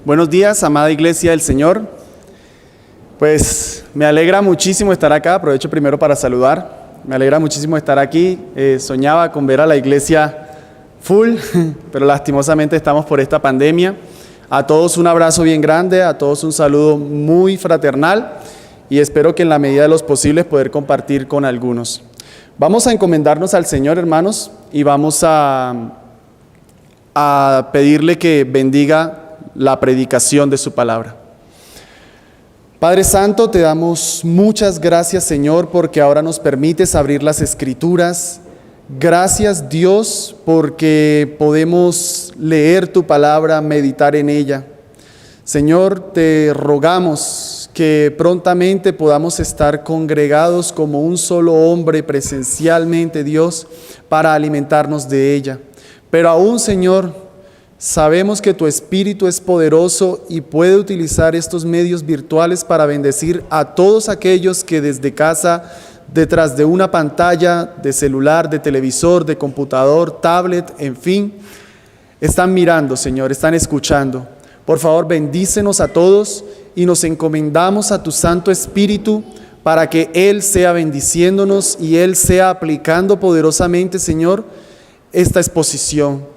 Buenos días, amada Iglesia del Señor. Pues me alegra muchísimo estar acá. Aprovecho primero para saludar. Me alegra muchísimo estar aquí. Soñaba con ver a la iglesia full, pero lastimosamente estamos por esta pandemia. A todos un abrazo bien grande, a todos un saludo muy fraternal y espero que en la medida de los posibles poder compartir con algunos. Vamos a encomendarnos al Señor, hermanos, y vamos a pedirle que bendiga la predicación de su palabra. Padre Santo, te damos muchas gracias, Señor, porque ahora nos permites abrir las Escrituras. Gracias, Dios, porque podemos leer tu palabra, meditar en ella. Señor, te rogamos que prontamente podamos estar congregados como un solo hombre presencialmente, Dios, para alimentarnos de ella. Pero aún, Señor, sabemos que tu Espíritu es poderoso y puede utilizar estos medios virtuales para bendecir a todos aquellos que desde casa, detrás de una pantalla, de celular, de televisor, de computador, tablet, en fin, están mirando, Señor, están escuchando. Por favor, bendícenos a todos y nos encomendamos a tu Santo Espíritu para que Él sea bendiciéndonos y Él sea aplicando poderosamente, Señor, esta exposición.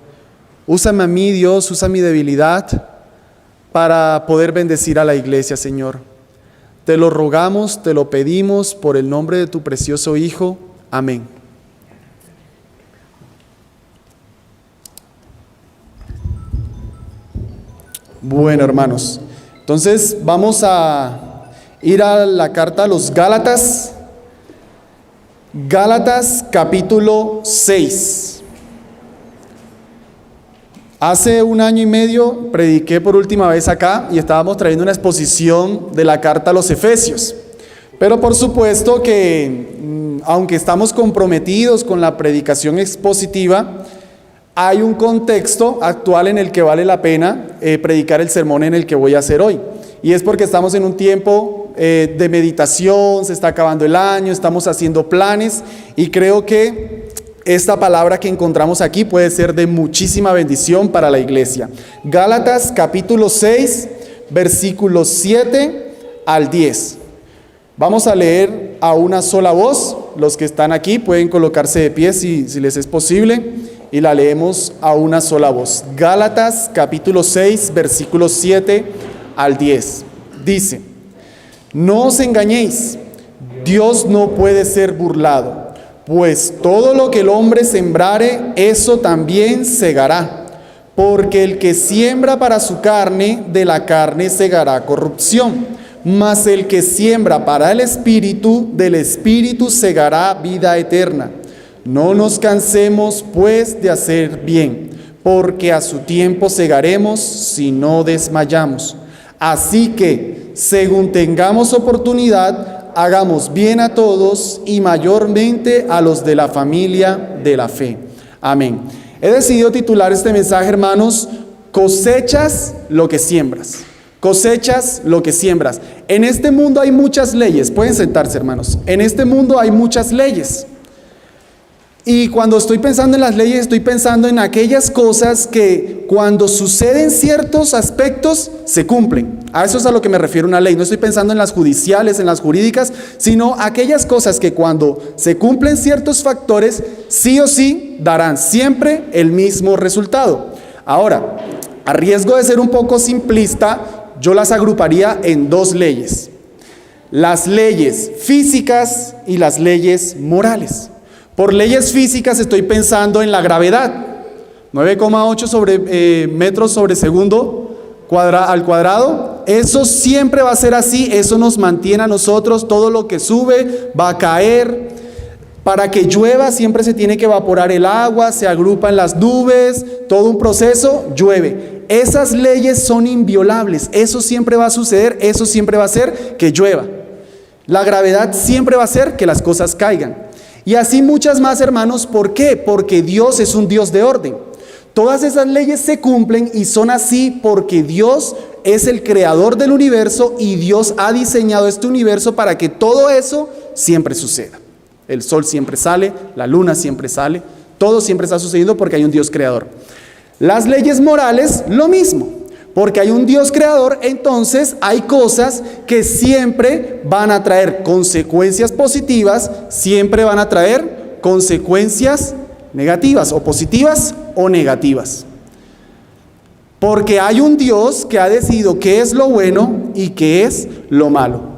Úsame a mí, Dios, usa mi debilidad para poder bendecir a la iglesia, Señor. Te lo rogamos, te lo pedimos por el nombre de tu precioso Hijo. Amén. Bueno, hermanos, entonces vamos a ir a la carta a los Gálatas. Gálatas capítulo 6. Hace 1 año y medio prediqué por última vez acá y estábamos trayendo una exposición de la carta a los Efesios. Pero por supuesto que, aunque estamos comprometidos con la predicación expositiva, hay un contexto actual en el que vale la pena predicar el sermón en el que voy a hacer hoy. Y es porque estamos en un tiempo de meditación, se está acabando el año, estamos haciendo planes y creo que esta palabra que encontramos aquí puede ser de muchísima bendición para la iglesia. Gálatas capítulo 6, versículos 7 al 10. Vamos a leer a una sola voz. Los que están aquí pueden colocarse de pie si les es posible y la leemos a una sola voz. Gálatas capítulo 6, versículos 7 al 10. Dice: No os engañéis, Dios no puede ser burlado. Pues todo lo que el hombre sembrare, eso también segará. Porque el que siembra para su carne, de la carne segará corrupción. Mas el que siembra para el Espíritu, del Espíritu segará vida eterna. No nos cansemos, pues, de hacer bien, porque a su tiempo segaremos si no desmayamos. Así que, según tengamos oportunidad, hagamos bien a todos y mayormente a los de la familia de la fe. Amén. He decidido titular este mensaje, hermanos, cosechas lo que siembras. Cosechas lo que siembras. En este mundo hay muchas leyes. Pueden sentarse, hermanos. En este mundo hay muchas leyes. Y cuando estoy pensando en las leyes, estoy pensando en aquellas cosas que cuando suceden ciertos aspectos, se cumplen. A eso es a lo que me refiero una ley. No estoy pensando en las judiciales, en las jurídicas, sino aquellas cosas que cuando se cumplen ciertos factores, sí o sí darán siempre el mismo resultado. Ahora, a riesgo de ser un poco simplista, yo las agruparía en 2 leyes. Las leyes físicas y las leyes morales. Por leyes físicas estoy pensando en la gravedad, 9,8 metros sobre segundo al cuadrado. Eso siempre va a ser así, eso nos mantiene a nosotros, todo lo que sube va a caer. Para que llueva siempre se tiene que evaporar el agua, se agrupan las nubes, todo un proceso, llueve. Esas leyes son inviolables, eso siempre va a suceder, eso siempre va a hacer que llueva. La gravedad siempre va a hacer que las cosas caigan. Y así muchas más, hermanos. ¿Por qué? Porque Dios es un Dios de orden. Todas esas leyes se cumplen y son así porque Dios es el creador del universo y Dios ha diseñado este universo para que todo eso siempre suceda. El sol siempre sale, la luna siempre sale, todo siempre está sucediendo porque hay un Dios creador. Las leyes morales, lo mismo. Porque hay un Dios creador, entonces hay cosas que siempre van a traer consecuencias positivas, siempre van a traer consecuencias negativas, o positivas o negativas. Porque hay un Dios que ha decidido qué es lo bueno y qué es lo malo.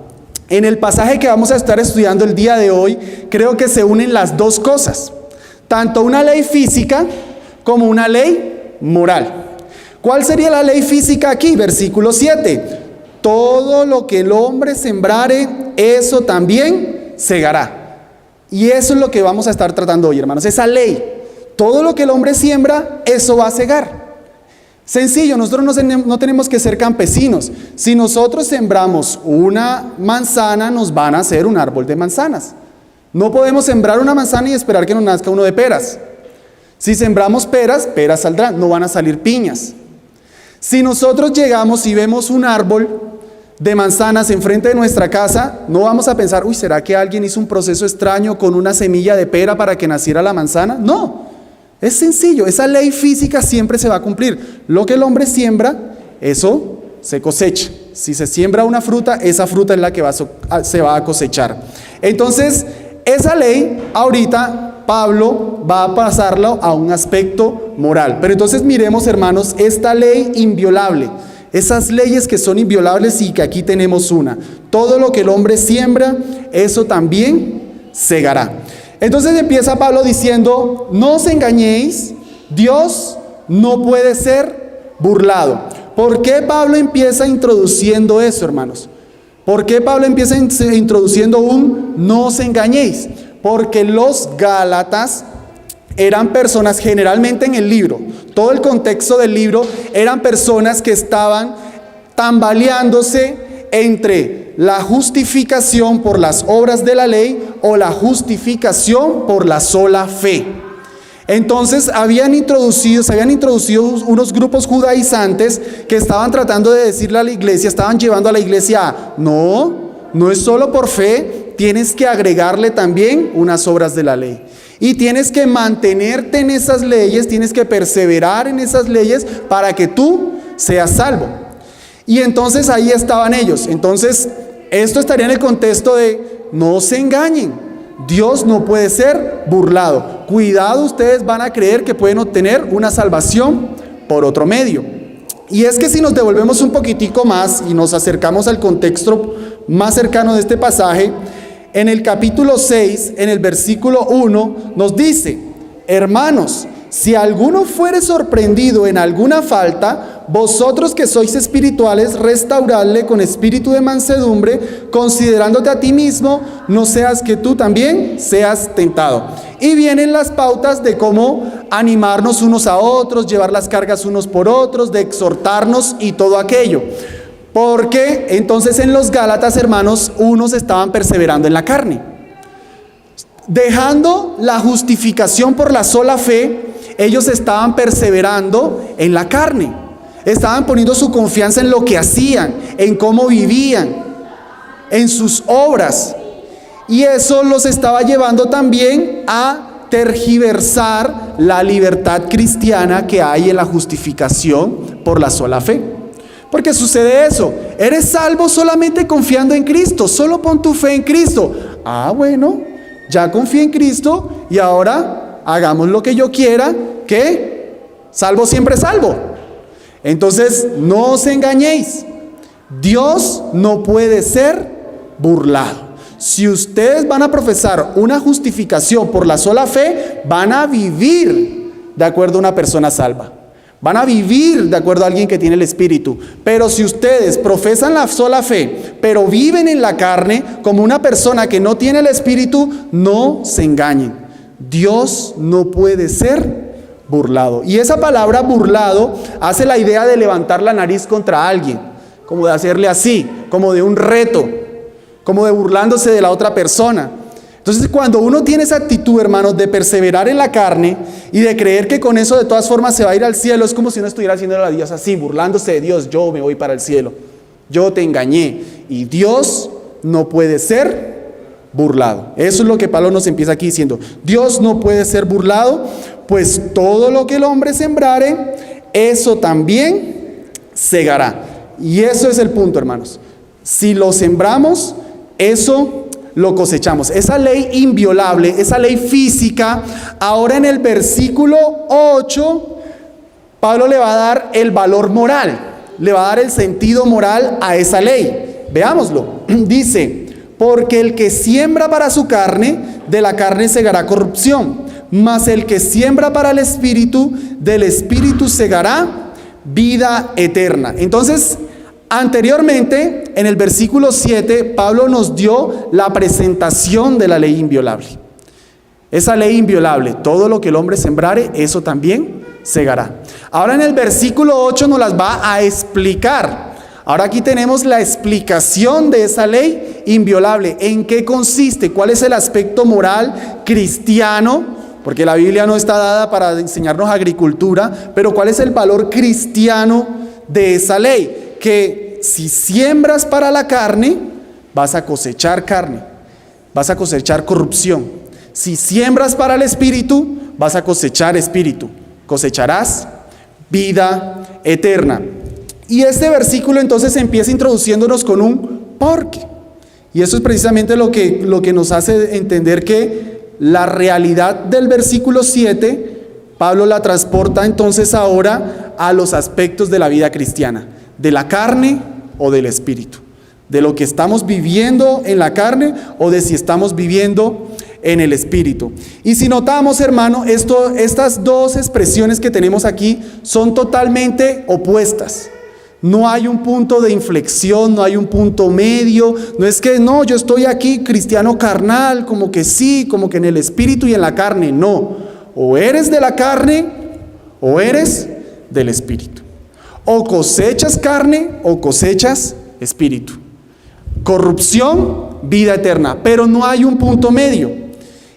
En el pasaje que vamos a estar estudiando el día de hoy, creo que se unen las dos cosas, tanto una ley física como una ley moral. ¿Cuál sería la ley física aquí? Versículo 7. Todo lo que el hombre sembrare, eso también segará. Y eso es lo que vamos a estar tratando hoy, hermanos. Esa ley. Todo lo que el hombre siembra, eso va a segar. Sencillo, nosotros no tenemos que ser campesinos. Si nosotros sembramos una manzana, nos van a hacer un árbol de manzanas. No podemos sembrar una manzana y esperar que nos nazca uno de peras. Si sembramos peras, peras saldrán, no van a salir piñas. Si nosotros llegamos y vemos un árbol de manzanas enfrente de nuestra casa, no vamos a pensar, uy, ¿será que alguien hizo un proceso extraño con una semilla de pera para que naciera la manzana? No, es sencillo, esa ley física siempre se va a cumplir. Lo que el hombre siembra, eso se cosecha. Si se siembra una fruta, esa fruta es la que se va a cosechar. Entonces, esa ley ahorita Pablo va a pasarlo a un aspecto moral. Pero entonces miremos, hermanos, esta ley inviolable, esas leyes que son inviolables y que aquí tenemos una. Todo lo que el hombre siembra, eso también segará. Entonces empieza Pablo diciendo, no os engañéis, Dios no puede ser burlado. ¿Por qué Pablo empieza introduciendo eso, hermanos? ¿Por qué Pablo empieza introduciendo no os engañéis? Porque los Gálatas eran personas, generalmente en el libro, todo el contexto del libro, eran personas que estaban tambaleándose entre la justificación por las obras de la ley o la justificación por la sola fe. Entonces se habían introducido unos grupos judaizantes que estaban tratando de decirle a la iglesia, estaban llevando a la iglesia a, no es solo por fe, tienes que agregarle también unas obras de la ley. Y tienes que mantenerte en esas leyes, tienes que perseverar en esas leyes para que tú seas salvo. Y entonces ahí estaban ellos. Entonces, esto estaría en el contexto de no se engañen. Dios no puede ser burlado. Cuidado, ustedes van a creer que pueden obtener una salvación por otro medio. Y es que si nos devolvemos un poquitico más y nos acercamos al contexto más cercano de este pasaje, en el capítulo 6, en el versículo 1, nos dice, hermanos, si alguno fuere sorprendido en alguna falta, vosotros que sois espirituales, restauradle con espíritu de mansedumbre, considerándote a ti mismo, no seas que tú también seas tentado. Y vienen las pautas de cómo animarnos unos a otros, llevar las cargas unos por otros, de exhortarnos y todo aquello. Porque entonces en los Gálatas, hermanos, unos estaban perseverando en la carne. Dejando la justificación por la sola fe, ellos estaban perseverando en la carne. Estaban poniendo su confianza en lo que hacían, en cómo vivían, en sus obras. Y eso los estaba llevando también a tergiversar la libertad cristiana que hay en la justificación por la sola fe. Porque sucede eso, eres salvo solamente confiando en Cristo, solo pon tu fe en Cristo. Ah, bueno, ya confié en Cristo y ahora hagamos lo que yo quiera, que salvo siempre salvo. Entonces, no os engañéis, Dios no puede ser burlado. Si ustedes van a profesar una justificación por la sola fe, van a vivir de acuerdo a una persona salva. Van a vivir de acuerdo a alguien que tiene el Espíritu. Pero si ustedes profesan la sola fe, pero viven en la carne como una persona que no tiene el Espíritu, no se engañen. Dios no puede ser burlado. Y esa palabra burlado hace la idea de levantar la nariz contra alguien, como de hacerle así, como de un reto, como de burlándose de la otra persona. Entonces, cuando uno tiene esa actitud, hermanos, de perseverar en la carne y de creer que con eso de todas formas se va a ir al cielo, es como si uno estuviera haciendo a Dios así, burlándose de Dios. Yo me voy para el cielo, yo te engañé, y Dios no puede ser burlado. Eso es lo que Pablo nos empieza aquí diciendo. Dios no puede ser burlado, pues todo lo que el hombre sembrare, eso también segará. Y eso es el punto, hermanos. Si lo sembramos, eso lo cosechamos. Esa ley inviolable, esa ley física, ahora en el versículo 8, Pablo le va a dar el valor moral, le va a dar el sentido moral a esa ley. Veámoslo. Dice, porque el que siembra para su carne, de la carne segará corrupción, mas el que siembra para el Espíritu, del Espíritu segará vida eterna. Entonces, anteriormente, en el versículo 7, Pablo nos dio la presentación de la ley inviolable. Esa ley inviolable, todo lo que el hombre sembrare, eso también segará. Ahora en el versículo 8 nos las va a explicar. Ahora aquí tenemos la explicación de esa ley inviolable. ¿En qué consiste? ¿Cuál es el aspecto moral cristiano? Porque la Biblia no está dada para enseñarnos agricultura, pero ¿cuál es el valor cristiano de esa ley? Que si siembras para la carne, vas a cosechar carne, vas a cosechar corrupción. Si siembras para el Espíritu, vas a cosechar espíritu, cosecharás vida eterna. Y este versículo entonces empieza introduciéndonos con un porque. Y eso es precisamente lo que nos hace entender que la realidad del versículo 7, Pablo la transporta entonces ahora a los aspectos de la vida cristiana, de la carne o del espíritu, de lo que estamos viviendo en la carne o de si estamos viviendo en el espíritu. Y si notamos, hermano, estas dos expresiones que tenemos aquí son totalmente opuestas. No hay un punto de inflexión, no hay un punto medio, no es que no, yo estoy aquí cristiano carnal, como que sí, como que en el espíritu y en la carne, no. O eres de la carne o eres del espíritu. O cosechas carne o cosechas espíritu. Corrupción, vida eterna, pero no hay un punto medio.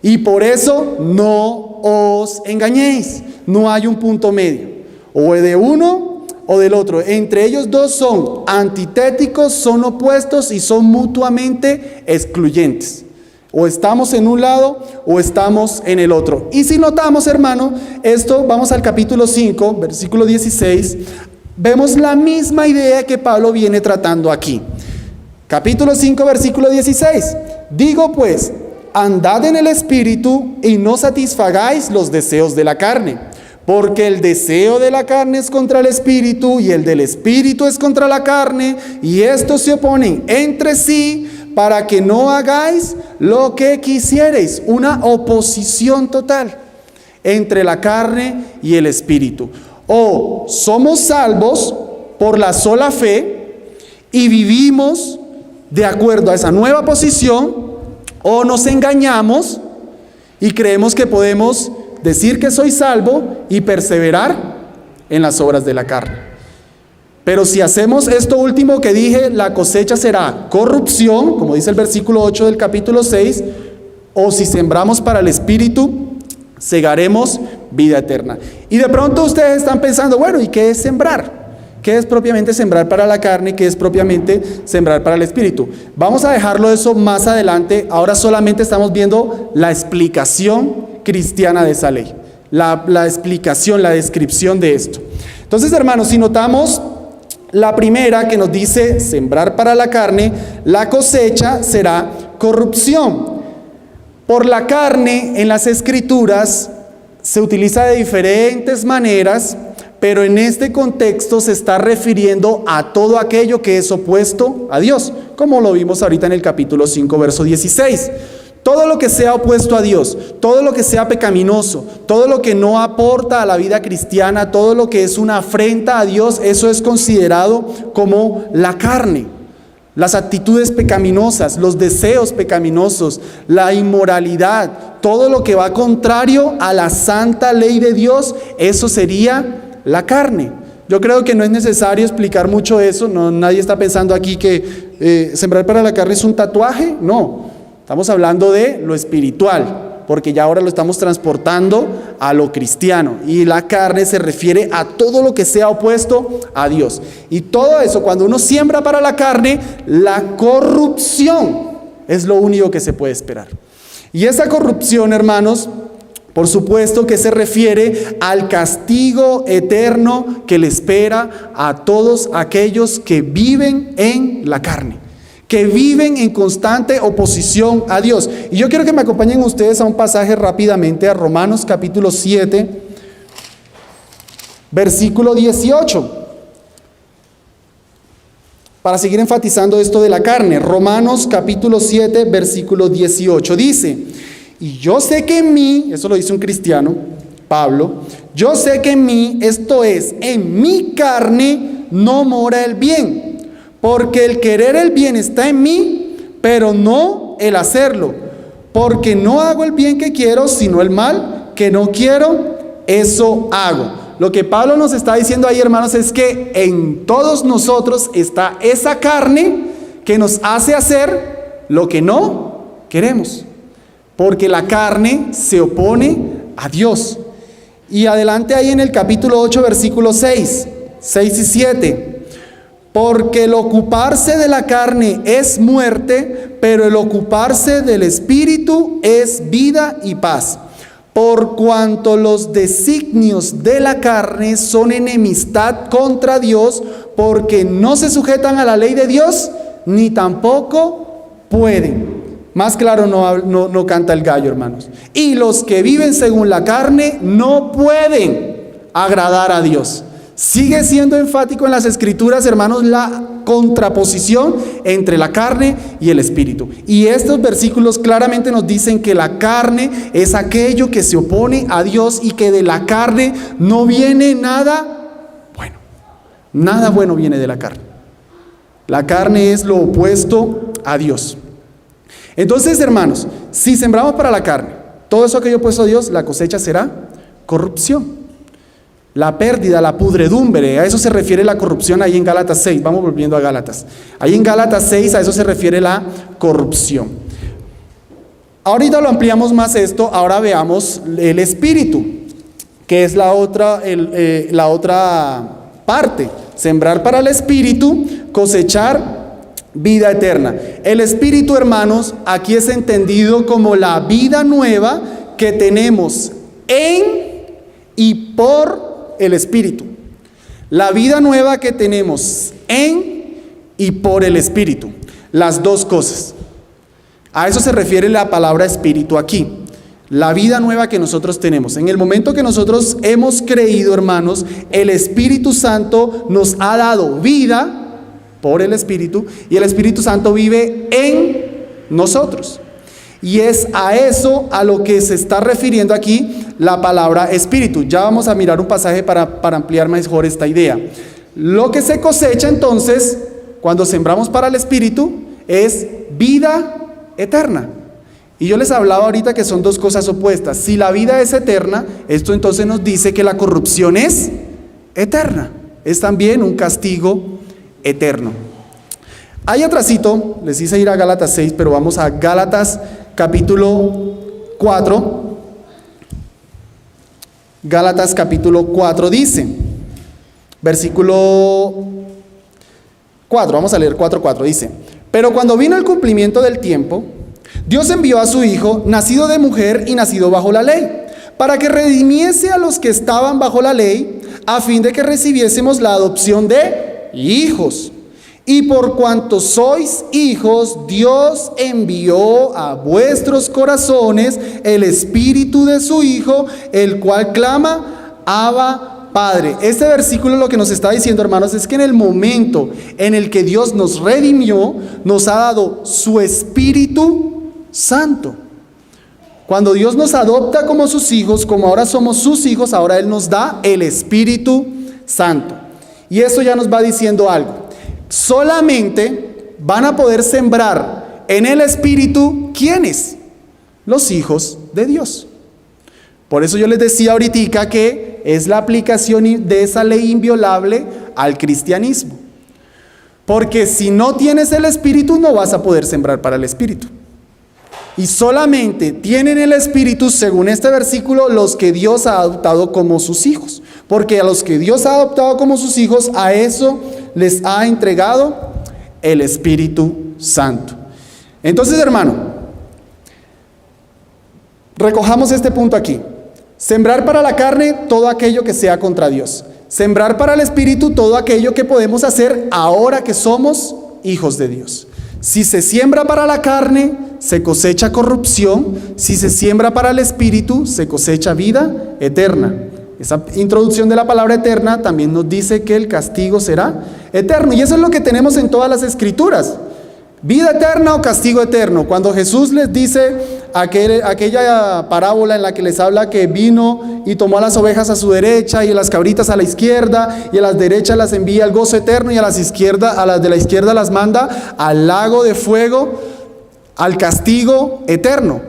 Y por eso no os engañéis, no hay un punto medio. O de uno o del otro. Entre ellos dos son antitéticos, son opuestos y son mutuamente excluyentes. O estamos en un lado o estamos en el otro. Y si notamos, hermano, esto, vamos al capítulo 5, versículo 16, vemos la misma idea que Pablo viene tratando aquí. Capítulo 5, versículo 16. Digo pues, andad en el Espíritu y no satisfagáis los deseos de la carne. Porque el deseo de la carne es contra el Espíritu y el del Espíritu es contra la carne, y estos se oponen entre sí para que no hagáis lo que quisiereis. Una oposición total entre la carne y el Espíritu. O somos salvos por la sola fe y vivimos de acuerdo a esa nueva posición, o nos engañamos y creemos que podemos decir que soy salvo y perseverar en las obras de la carne. Pero si hacemos esto último que dije, la cosecha será corrupción, como dice el versículo 8 del capítulo 6, o si sembramos para el Espíritu, segaremos vida eterna. Y de pronto ustedes están pensando, bueno, ¿y qué es sembrar? ¿Qué es propiamente sembrar para la carne? ¿Qué es propiamente sembrar para el Espíritu? Vamos a dejarlo eso más adelante. Ahora solamente estamos viendo la explicación cristiana de esa ley, la explicación, la descripción de esto. Entonces, hermanos, si notamos la primera que nos dice sembrar para la carne, la cosecha será corrupción. Por la carne en las Escrituras se utiliza de diferentes maneras, pero en este contexto se está refiriendo a todo aquello que es opuesto a Dios, como lo vimos ahorita en el capítulo 5, verso 16. Todo lo que sea opuesto a Dios, todo lo que sea pecaminoso, todo lo que no aporta a la vida cristiana, todo lo que es una afrenta a Dios, eso es considerado como la carne. Las actitudes pecaminosas, los deseos pecaminosos, la inmoralidad, todo lo que va contrario a la santa ley de Dios, eso sería la carne. Yo creo que no es necesario explicar mucho eso. No, nadie está pensando aquí que sembrar para la carne es un tatuaje. No. Estamos hablando de lo espiritual, porque ya ahora lo estamos transportando a lo cristiano. Y la carne se refiere a todo lo que sea opuesto a Dios. Y todo eso, cuando uno siembra para la carne, la corrupción es lo único que se puede esperar. Y esa corrupción, hermanos, Por supuesto que se refiere al castigo eterno que le espera a todos aquellos que viven en la carne, que viven en constante oposición a Dios. Y yo quiero que me acompañen ustedes a un pasaje rápidamente, a Romanos capítulo 7, versículo 18. Para seguir enfatizando esto de la carne, Romanos capítulo 7, versículo 18 dice: y yo sé que en mí, eso lo dice un cristiano, Pablo, yo sé que en mí, esto es, en mi carne, no mora el bien, porque el querer el bien está en mí, pero no el hacerlo, porque no hago el bien que quiero, sino el mal que no quiero, eso hago. Lo que Pablo nos está diciendo ahí, hermanos, es que en todos nosotros está esa carne que nos hace hacer lo que no queremos, porque la carne se opone a Dios. Y adelante ahí en el capítulo 8, versículo 6 y 7. Porque el ocuparse de la carne es muerte, pero el ocuparse del Espíritu es vida y paz. Por cuanto los designios de la carne son enemistad contra Dios, porque no se sujetan a la ley de Dios, ni tampoco pueden. Más claro no canta el gallo, hermanos. Y los que viven según la carne no pueden agradar a Dios. Sigue siendo enfático en las Escrituras, hermanos, la contraposición entre la carne y el Espíritu. Y estos versículos claramente nos dicen que la carne es aquello que se opone a Dios y que de la carne no viene nada bueno. Nada bueno viene de la carne. La carne es lo opuesto a Dios. Entonces, hermanos, si sembramos para la carne, todo eso que yo he puesto a Dios, la cosecha será corrupción. La pérdida, la pudredumbre, a eso se refiere la corrupción ahí en Gálatas 6. Vamos volviendo a Gálatas. Ahí en Gálatas 6 a eso se refiere la corrupción. Ahorita lo ampliamos más esto, ahora veamos el espíritu, que es la otra parte. Sembrar para el espíritu, cosechar vida eterna. El espíritu, hermanos, aquí es entendido como la vida nueva que tenemos en y por el Espíritu. La vida nueva que tenemos en y por el Espíritu. Las dos cosas. A eso se refiere la palabra espíritu aquí. La vida nueva que nosotros tenemos. En el momento que nosotros hemos creído, hermanos, el Espíritu Santo nos ha dado vida por el Espíritu y el Espíritu Santo vive en nosotros. Y es a eso a lo que se está refiriendo aquí la palabra espíritu. Ya vamos a mirar un pasaje para ampliar mejor esta idea. Lo que se cosecha entonces, cuando sembramos para el espíritu, es vida eterna. Y yo les hablaba ahorita que son dos cosas opuestas. Si la vida es eterna, esto entonces nos dice que la corrupción es eterna. Es también un castigo eterno. Ahí atrasito, les hice ir a Gálatas 6, pero vamos a Gálatas capítulo 4. Gálatas capítulo 4 dice, versículo 4, vamos a leer 4:4, dice: pero cuando vino el cumplimiento del tiempo, Dios envió a su Hijo, nacido de mujer y nacido bajo la ley, para que redimiese a los que estaban bajo la ley, a fin de que recibiésemos la adopción de hijos. Y por cuanto sois hijos, Dios envió a vuestros corazones el espíritu de su Hijo, el cual clama, Abba, Padre. Este versículo lo que nos está diciendo, hermanos, es que en el momento en el que Dios nos redimió, nos ha dado su Espíritu Santo. Cuando Dios nos adopta como sus hijos, como ahora somos sus hijos, ahora Él nos da el Espíritu Santo. Y eso ya nos va diciendo algo. Solamente van a poder sembrar en el Espíritu, ¿quiénes? Los hijos de Dios. Por eso yo les decía ahorita que es la aplicación de esa ley inviolable al cristianismo. Porque si no tienes el Espíritu, no vas a poder sembrar para el Espíritu. Y solamente tienen el Espíritu, según este versículo, los que Dios ha adoptado como sus hijos. Porque a los que Dios ha adoptado como sus hijos, a eso les ha entregado el Espíritu Santo. Entonces, hermano, recojamos este punto aquí. Sembrar para la carne todo aquello que sea contra Dios. Sembrar para el espíritu todo aquello que podemos hacer ahora que somos hijos de Dios. Si se siembra para la carne, se cosecha corrupción. Si se siembra para el espíritu, se cosecha vida eterna. Esa introducción de la palabra eterna también nos dice que el castigo será eterno. Y eso es lo que tenemos en todas las escrituras. Vida eterna o castigo eterno. Cuando Jesús les dice aquella parábola en la que les habla que vino y tomó a las ovejas a su derecha y a las cabritas a la izquierda, y a las derechas las envía al gozo eterno, y a las de la izquierda las manda al lago de fuego, al castigo eterno,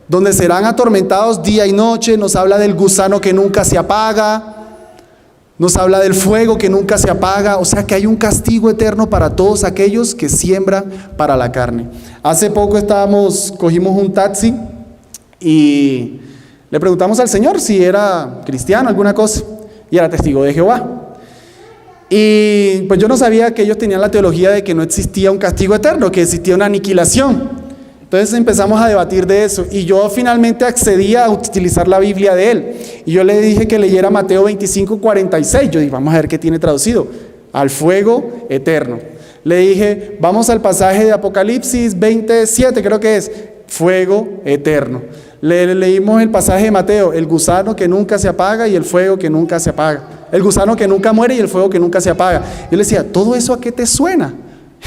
donde serán atormentados día y noche. Nos habla del gusano que nunca se apaga, nos habla del fuego que nunca se apaga. O sea que hay un castigo eterno para todos aquellos que siembran para la carne. Hace poco cogimos un taxi y le preguntamos al Señor si era cristiano, alguna cosa, y era testigo de Jehová. Y pues yo no sabía que ellos tenían la teología de que no existía un castigo eterno, que existía una aniquilación. Entonces empezamos a debatir de eso, y yo finalmente accedí a utilizar la Biblia de él, y yo le dije que leyera Mateo 25:46. Yo dije, vamos a ver qué tiene traducido: al fuego eterno. Le dije, vamos al pasaje de Apocalipsis 27, creo que es, fuego eterno. Le leímos el pasaje de Mateo, el gusano que nunca se apaga y el fuego que nunca se apaga, el gusano que nunca muere y el fuego que nunca se apaga. Yo le decía, ¿todo eso a qué te suena?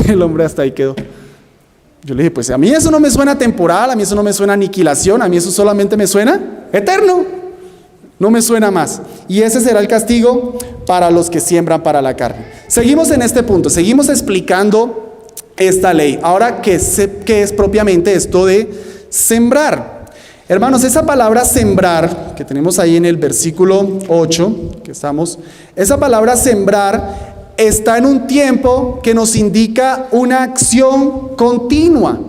El hombre hasta ahí quedó. Yo le dije, pues a mí eso no me suena temporal, a mí eso no me suena aniquilación, a mí eso solamente me suena eterno, no me suena más. Y ese será el castigo para los que siembran para la carne. Seguimos en este punto, seguimos explicando esta ley. Ahora, ¿qué es propiamente esto de sembrar? Hermanos, esa palabra sembrar, que tenemos ahí en el versículo 8, esa palabra sembrar está en un tiempo que nos indica una acción continua.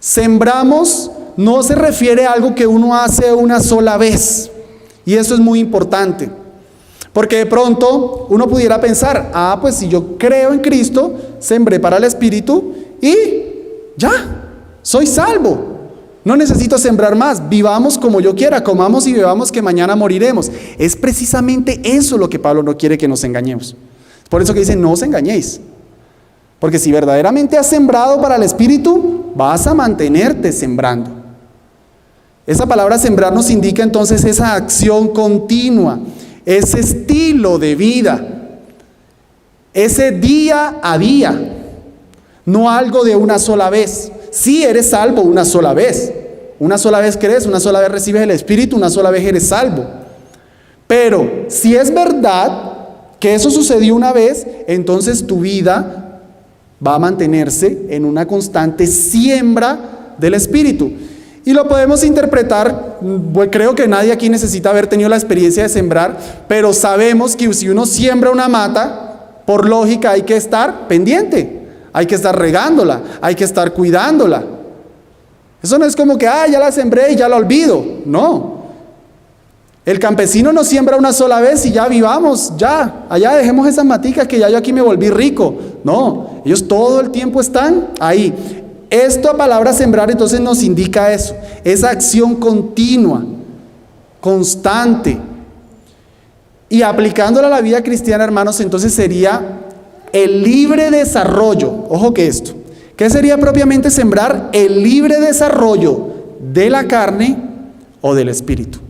Sembramos no se refiere a algo que uno hace una sola vez, y eso es muy importante, porque de pronto uno pudiera pensar, pues si yo creo en Cristo, sembré para el Espíritu y ya, soy salvo. No necesito sembrar más, vivamos como yo quiera, comamos y bebamos que mañana moriremos. Es precisamente eso lo que Pablo no quiere que nos engañemos. Por eso que dice, no os engañéis. Porque si verdaderamente has sembrado para el Espíritu, vas a mantenerte sembrando. Esa palabra sembrar nos indica entonces esa acción continua, ese estilo de vida, ese día a día, no algo de una sola vez. Sí, eres salvo una sola vez crees, una sola vez recibes el Espíritu, una sola vez eres salvo. Pero si es verdad que eso sucedió una vez, entonces tu vida va a mantenerse en una constante siembra del Espíritu. Y lo podemos interpretar, creo que nadie aquí necesita haber tenido la experiencia de sembrar, pero sabemos que si uno siembra una mata, por lógica hay que estar pendiente, hay que estar regándola, hay que estar cuidándola. Eso no es como que, ya la sembré y ya la olvido. No. El campesino no siembra una sola vez y ya vivamos, allá dejemos esas maticas que ya yo aquí me volví rico. No, ellos todo el tiempo están ahí. Esta palabra sembrar entonces nos indica eso, esa acción continua, constante. Y aplicándola a la vida cristiana, hermanos, entonces sería el libre desarrollo. Ojo que esto, ¿qué sería propiamente sembrar? El libre desarrollo de la carne o del espíritu.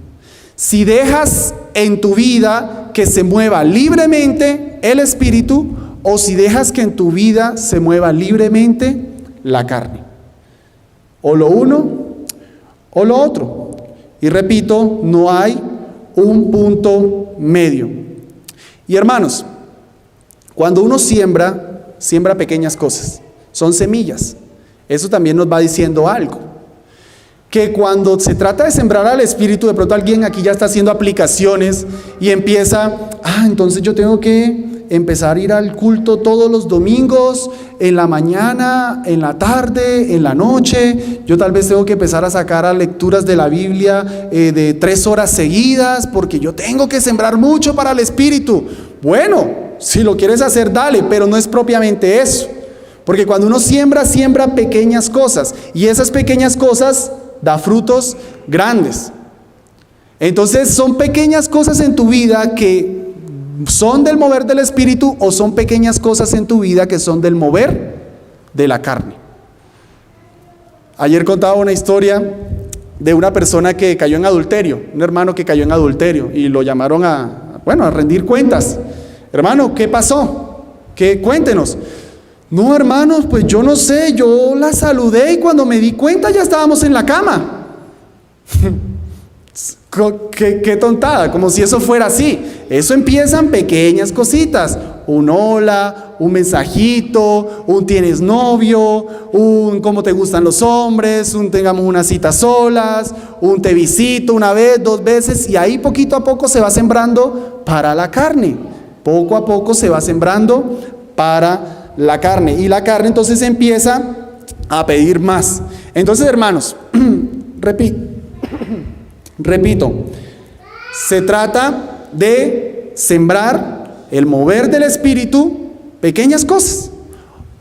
Si dejas en tu vida que se mueva libremente el espíritu, o si dejas que en tu vida se mueva libremente la carne. O lo uno o lo otro. Y repito, no hay un punto medio. Y hermanos, cuando uno siembra pequeñas cosas, son semillas. Eso también nos va diciendo algo. Que cuando se trata de sembrar al Espíritu, de pronto alguien aquí ya está haciendo aplicaciones y empieza, entonces yo tengo que empezar a ir al culto todos los domingos, en la mañana, en la tarde, en la noche. Yo tal vez tengo que empezar a sacar a lecturas de la Biblia de 3 horas seguidas, porque yo tengo que sembrar mucho para el Espíritu. Bueno, si lo quieres hacer, dale, pero no es propiamente eso. Porque cuando uno siembra pequeñas cosas, y esas pequeñas cosas da frutos grandes. Entonces son pequeñas cosas en tu vida que son del mover del Espíritu, o son pequeñas cosas en tu vida que son del mover de la carne. Ayer contaba una historia de una persona que cayó en adulterio, un hermano que cayó en adulterio, y lo llamaron a rendir cuentas. Hermano, ¿qué pasó? Cuéntenos. No, hermanos, pues yo no sé, yo la saludé y cuando me di cuenta ya estábamos en la cama. Qué tontada, como si eso fuera así. Eso empiezan pequeñas cositas, un hola, un mensajito, un tienes novio, un cómo te gustan los hombres, un tengamos una cita solas, un te visito una vez, 2 veces, y ahí poquito a poco se va sembrando para la carne. Poco a poco se va sembrando para la carne, y la carne entonces empieza a pedir más. Entonces, hermanos, repito, se trata de sembrar el mover del Espíritu, pequeñas cosas,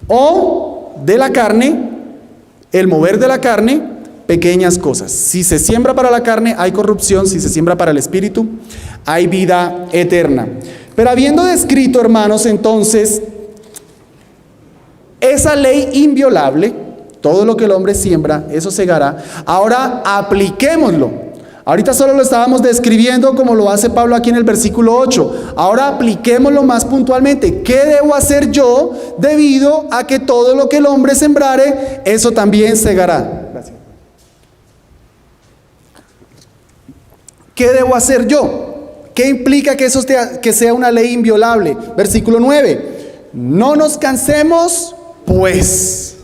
o de la carne, el mover de la carne, pequeñas cosas. Si se siembra para la carne, hay corrupción; si se siembra para el Espíritu, hay vida eterna. Pero habiendo descrito, hermanos, entonces, esa ley inviolable, todo lo que el hombre siembra, eso segará, ahora apliquémoslo. Ahorita solo lo estábamos describiendo como lo hace Pablo aquí en el versículo 8. Ahora apliquémoslo más puntualmente. ¿Qué debo hacer yo debido a que todo lo que el hombre sembrare, eso también segará? Gracias. ¿Qué debo hacer yo? ¿Qué implica que eso sea una ley inviolable? Versículo 9. No nos cansemos, pues,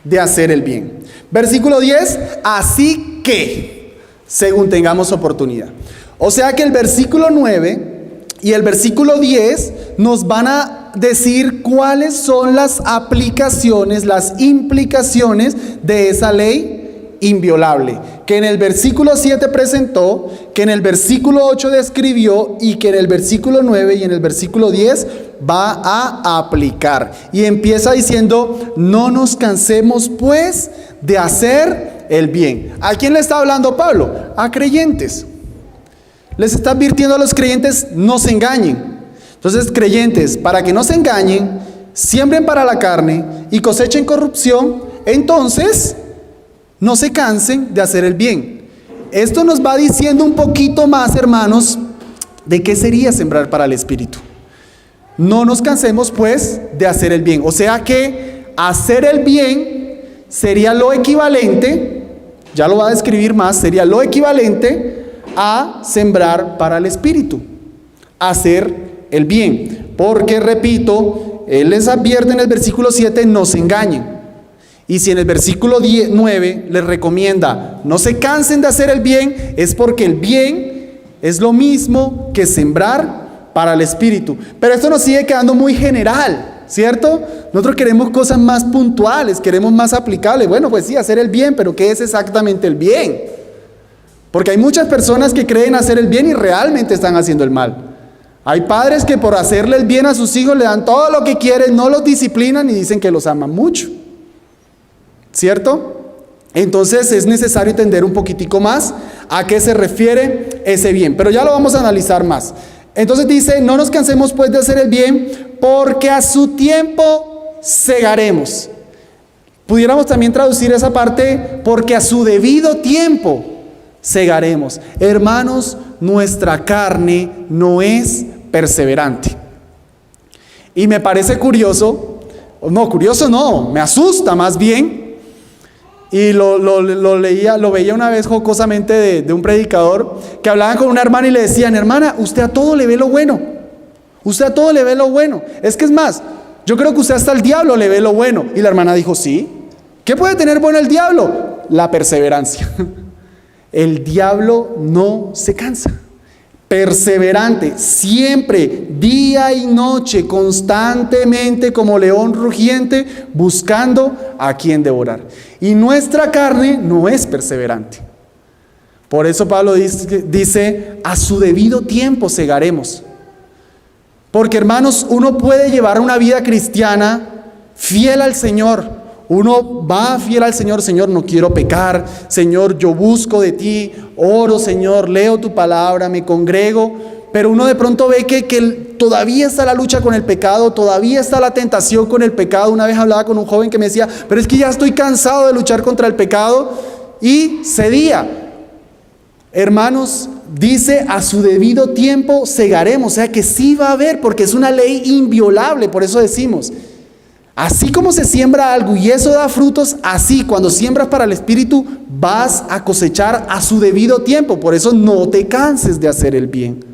de hacer el bien. Versículo 10. Así que, según tengamos oportunidad. O sea que el versículo 9 y el versículo 10 nos van a decir cuáles son las aplicaciones, las implicaciones de esa ley inviolable, que en el versículo 7 presentó, que en el versículo 8 describió, y que en el versículo 9 y en el versículo 10 va a aplicar. Y empieza diciendo: no nos cansemos pues de hacer el bien. ¿A quién le está hablando Pablo? A creyentes. Les está advirtiendo a los creyentes: no se engañen. Entonces, creyentes, para que no se engañen, siembren para la carne y cosechen corrupción, entonces no se cansen de hacer el bien. Esto nos va diciendo un poquito más, hermanos, de qué sería sembrar para el Espíritu. No nos cansemos pues de hacer el bien. O sea que hacer el bien sería lo equivalente, ya lo va a describir más, sería lo equivalente a sembrar para el Espíritu, hacer el bien. Porque, repito, él les advierte en el versículo 7, no se engañen. Y si en el versículo 9 les recomienda, no se cansen de hacer el bien, es porque el bien es lo mismo que sembrar para el Espíritu. Pero esto nos sigue quedando muy general, ¿cierto? Nosotros queremos cosas más puntuales, queremos más aplicables. Bueno, pues sí, hacer el bien, pero ¿qué es exactamente el bien? Porque hay muchas personas que creen hacer el bien y realmente están haciendo el mal. Hay padres que por hacerle el bien a sus hijos le dan todo lo que quieren, no los disciplinan y dicen que los aman mucho, ¿cierto? Entonces es necesario entender un poquitico más a qué se refiere ese bien, pero ya lo vamos a analizar más. Entonces dice: no nos cansemos pues de hacer el bien, porque a su tiempo segaremos. Pudiéramos también traducir esa parte: porque a su debido tiempo segaremos. Hermanos, nuestra carne no es perseverante. Y me parece curioso no, me asusta más bien. Y lo veía una vez jocosamente de un predicador, que hablaban con una hermana y le decían: hermana, usted a todo le ve lo bueno. Usted a todo le ve lo bueno. Es más, yo creo que usted hasta al diablo le ve lo bueno. Y la hermana dijo: sí. ¿Qué puede tener bueno el diablo? La perseverancia. El diablo no se cansa. Perseverante, siempre, día y noche, constantemente, como león rugiente, buscando a quien devorar. Y nuestra carne no es perseverante. Por eso Pablo dice: a su debido tiempo segaremos. Porque, hermanos, uno puede llevar una vida cristiana fiel al Señor. Uno va fiel al Señor, Señor, no quiero pecar, Señor, yo busco de ti, oro, Señor, leo tu palabra, me congrego, pero uno de pronto ve que todavía está la lucha con el pecado, todavía está la tentación con el pecado. Una vez hablaba con un joven que me decía, pero es que ya estoy cansado de luchar contra el pecado, y cedía. Hermanos, dice, a su debido tiempo segaremos, o sea que sí va a haber, porque es una ley inviolable, por eso decimos, así como se siembra algo y eso da frutos, así cuando siembras para el Espíritu vas a cosechar a su debido tiempo. Por eso no te canses de hacer el bien.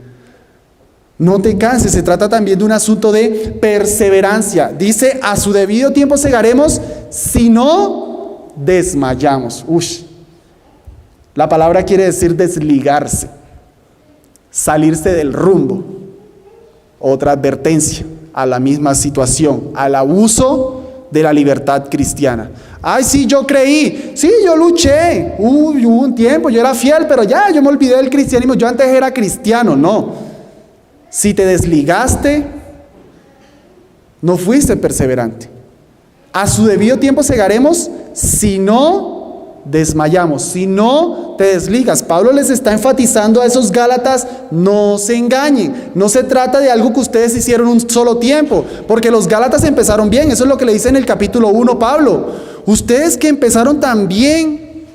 No te canses, se trata también de un asunto de perseverancia. Dice, a su debido tiempo segaremos, si no desmayamos. La palabra quiere decir desligarse, salirse del rumbo. Otra advertencia a la misma situación, al abuso de la libertad cristiana. Ay, sí, yo creí, sí, yo luché, hubo un tiempo, yo era fiel, pero ya, yo me olvidé del cristianismo, yo antes era cristiano. No, si te desligaste, no fuiste perseverante. A su debido tiempo segaremos, si no desmayamos, si no te desligas. Pablo les está enfatizando a esos Gálatas, no se engañen, no se trata de algo que ustedes hicieron un solo tiempo, porque los Gálatas empezaron bien, eso es lo que le dice en el capítulo 1 Pablo. Ustedes que empezaron tan bien,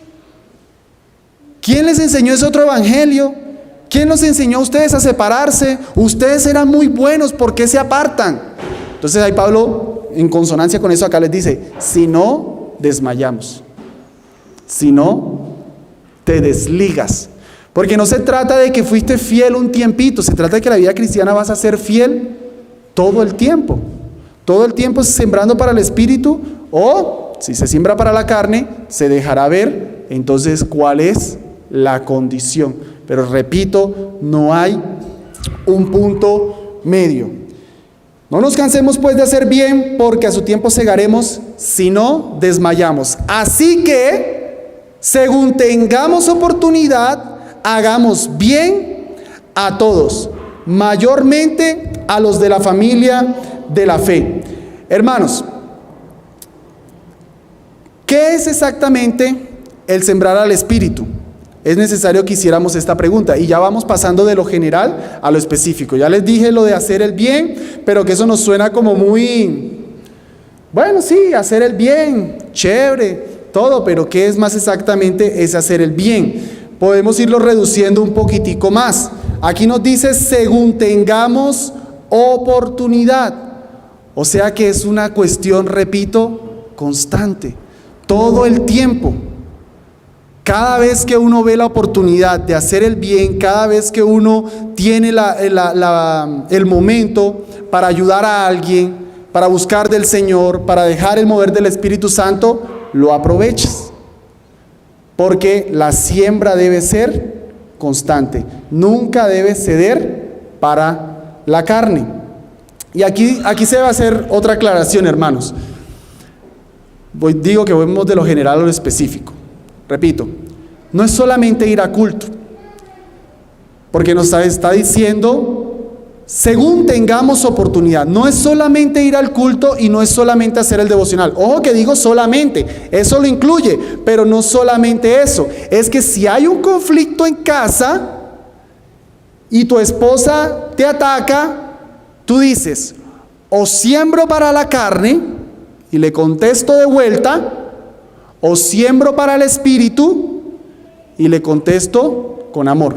¿quién les enseñó ese otro evangelio? ¿Quién los enseñó a ustedes a separarse? Ustedes eran muy buenos, ¿por qué se apartan? Entonces ahí Pablo, en consonancia con eso, acá les dice, si no desmayamos, si no te desligas, porque no se trata de que fuiste fiel un tiempito, se trata de que la vida cristiana vas a ser fiel todo el tiempo sembrando para el Espíritu, o si se siembra para la carne, se dejará ver entonces cuál es la condición. Pero repito, no hay un punto medio. No nos cansemos pues de hacer bien, porque a su tiempo segaremos, si no desmayamos. Así que según tengamos oportunidad, hagamos bien a todos, mayormente a los de la familia de la fe. Hermanos, ¿qué es exactamente el sembrar al Espíritu? Es necesario que hiciéramos esta pregunta, y ya vamos pasando de lo general a lo específico. Ya les dije lo de hacer el bien, pero que eso nos suena como muy, bueno, sí, hacer el bien, chévere, todo, pero ¿qué es más exactamente ese hacer el bien? Podemos irlo reduciendo un poquitico más. Aquí nos dice, según tengamos oportunidad. O sea que es una cuestión, repito, constante, todo el tiempo. Cada vez que uno ve la oportunidad de hacer el bien, cada vez que uno tiene el momento para ayudar a alguien, para buscar del Señor, para dejar el mover del Espíritu Santo, lo aprovechas, porque la siembra debe ser constante, nunca debe ceder para la carne. Y aquí se va a hacer otra aclaración, hermanos. Digo que vamos de lo general a lo específico. Repito, no es solamente ir a culto, porque nos está diciendo, según tengamos oportunidad. No es solamente ir al culto y no es solamente hacer el devocional. Ojo que digo solamente, eso lo incluye, pero no solamente eso. Es que si hay un conflicto en casa y tu esposa te ataca, tú dices, o siembro para la carne y le contesto de vuelta, o siembro para el Espíritu y le contesto con amor.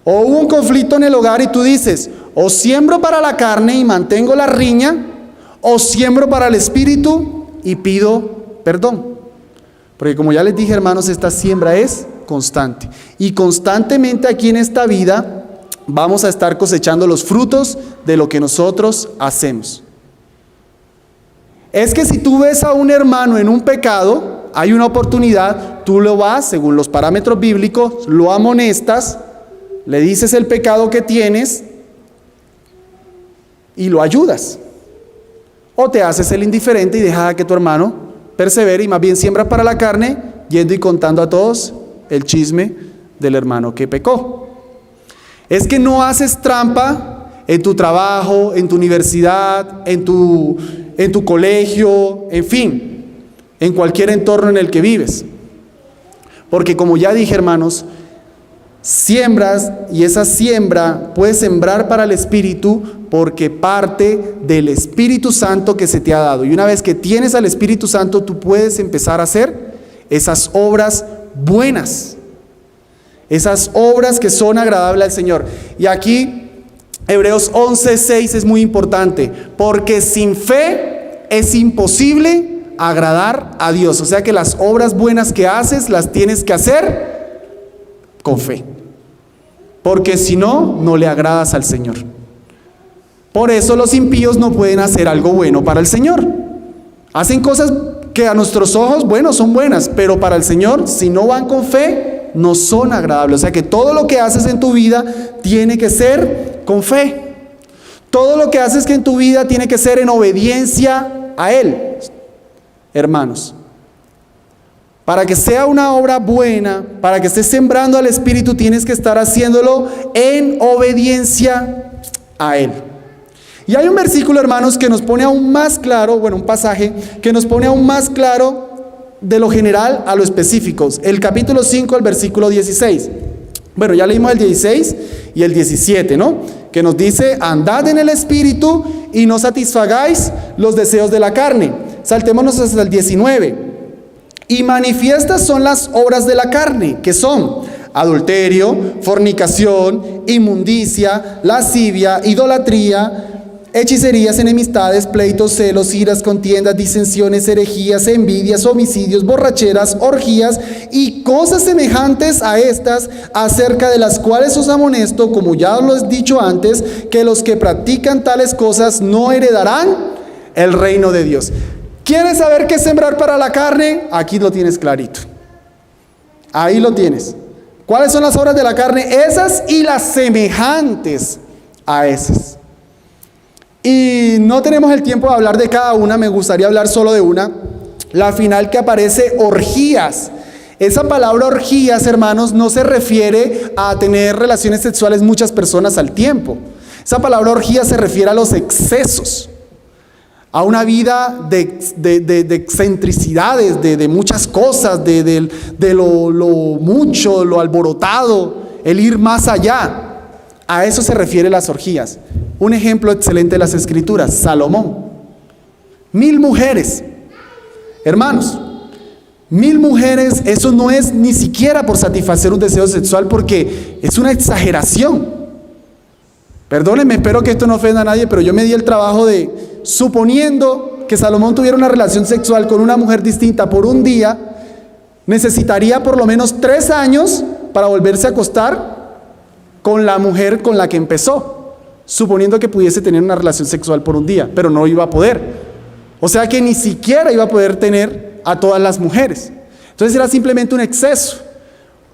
O hubo un conflicto en el hogar y tú dices, o siembro para la carne y mantengo la riña, o siembro para el Espíritu y pido perdón. Porque como ya les dije, hermanos, esta siembra es constante. Y constantemente aquí en esta vida vamos a estar cosechando los frutos de lo que nosotros hacemos. Es que si tú ves a un hermano en un pecado, hay una oportunidad, tú lo vas, según los parámetros bíblicos, lo amonestas, le dices el pecado que tienes y lo ayudas. O te haces el indiferente y dejas a que tu hermano persevere y más bien siembra para la carne, yendo y contando a todos el chisme del hermano que pecó. Es que no haces trampa en tu trabajo, en tu universidad, en tu colegio, en fin. en cualquier entorno en el que vives. Porque como ya dije, hermanos, siembras, y esa siembra puedes sembrar para el Espíritu porque parte del Espíritu Santo que se te ha dado. Y una vez que tienes al Espíritu Santo, tú puedes empezar a hacer esas obras buenas, esas obras que son agradables al Señor. Y aquí Hebreos 11:6 es muy importante, porque sin fe es imposible agradar a Dios. O sea que las obras buenas que haces las tienes que hacer con fe, porque si no, no le agradas al Señor. Por eso los impíos no pueden hacer algo bueno para el Señor. Hacen cosas que a nuestros ojos, bueno, son buenas, pero para el Señor, si no van con fe, no son agradables. O sea que todo lo que haces en tu vida tiene que ser con fe. Todo lo que haces en tu vida tiene que ser en obediencia a Él. Hermanos, para que sea una obra buena, para que estés sembrando al Espíritu, tienes que estar haciéndolo en obediencia a Él. Y hay un versículo, hermanos, que nos pone aún más claro, bueno, un pasaje que nos pone aún más claro de lo general a lo específico. El capítulo 5, el versículo 16. Bueno, ya leímos el 16 y el 17, ¿no? Que nos dice, andad en el Espíritu y no satisfagáis los deseos de la carne. Saltémonos hasta el 19. Y manifiestas son las obras de la carne, que son adulterio, fornicación, inmundicia, lascivia, idolatría, hechicerías, enemistades, pleitos, celos, iras, contiendas, disensiones, herejías, envidias, homicidios, borracheras, orgías y cosas semejantes a estas, acerca de las cuales os amonesto, como ya lo he dicho antes, que los que practican tales cosas no heredarán el reino de Dios. ¿Quieres saber qué es sembrar para la carne? Aquí lo tienes clarito. Ahí lo tienes. ¿Cuáles son las obras de la carne? Esas y las semejantes a esas. Y no tenemos el tiempo de hablar de cada una, me gustaría hablar solo de una. La final que aparece, orgías. Esa palabra orgías, hermanos, no se refiere a tener relaciones sexuales muchas personas al tiempo. Esa palabra orgías se refiere a los excesos, a una vida de excentricidades, de muchas cosas, de lo mucho, lo alborotado, el ir más allá. A eso se refiere las orgías. Un ejemplo excelente de las Escrituras, Salomón. 1000 mujeres. Hermanos, 1000 mujeres, eso no es ni siquiera por satisfacer un deseo sexual, porque es una exageración. Perdónenme, espero que esto no ofenda a nadie, pero yo me di el trabajo de, suponiendo que Salomón tuviera una relación sexual con una mujer distinta por un día, necesitaría por lo menos 3 años para volverse a acostar con la mujer con la que empezó, suponiendo que pudiese tener una relación sexual por un día, pero no iba a poder. O sea que ni siquiera iba a poder tener a todas las mujeres. Entonces era simplemente un exceso.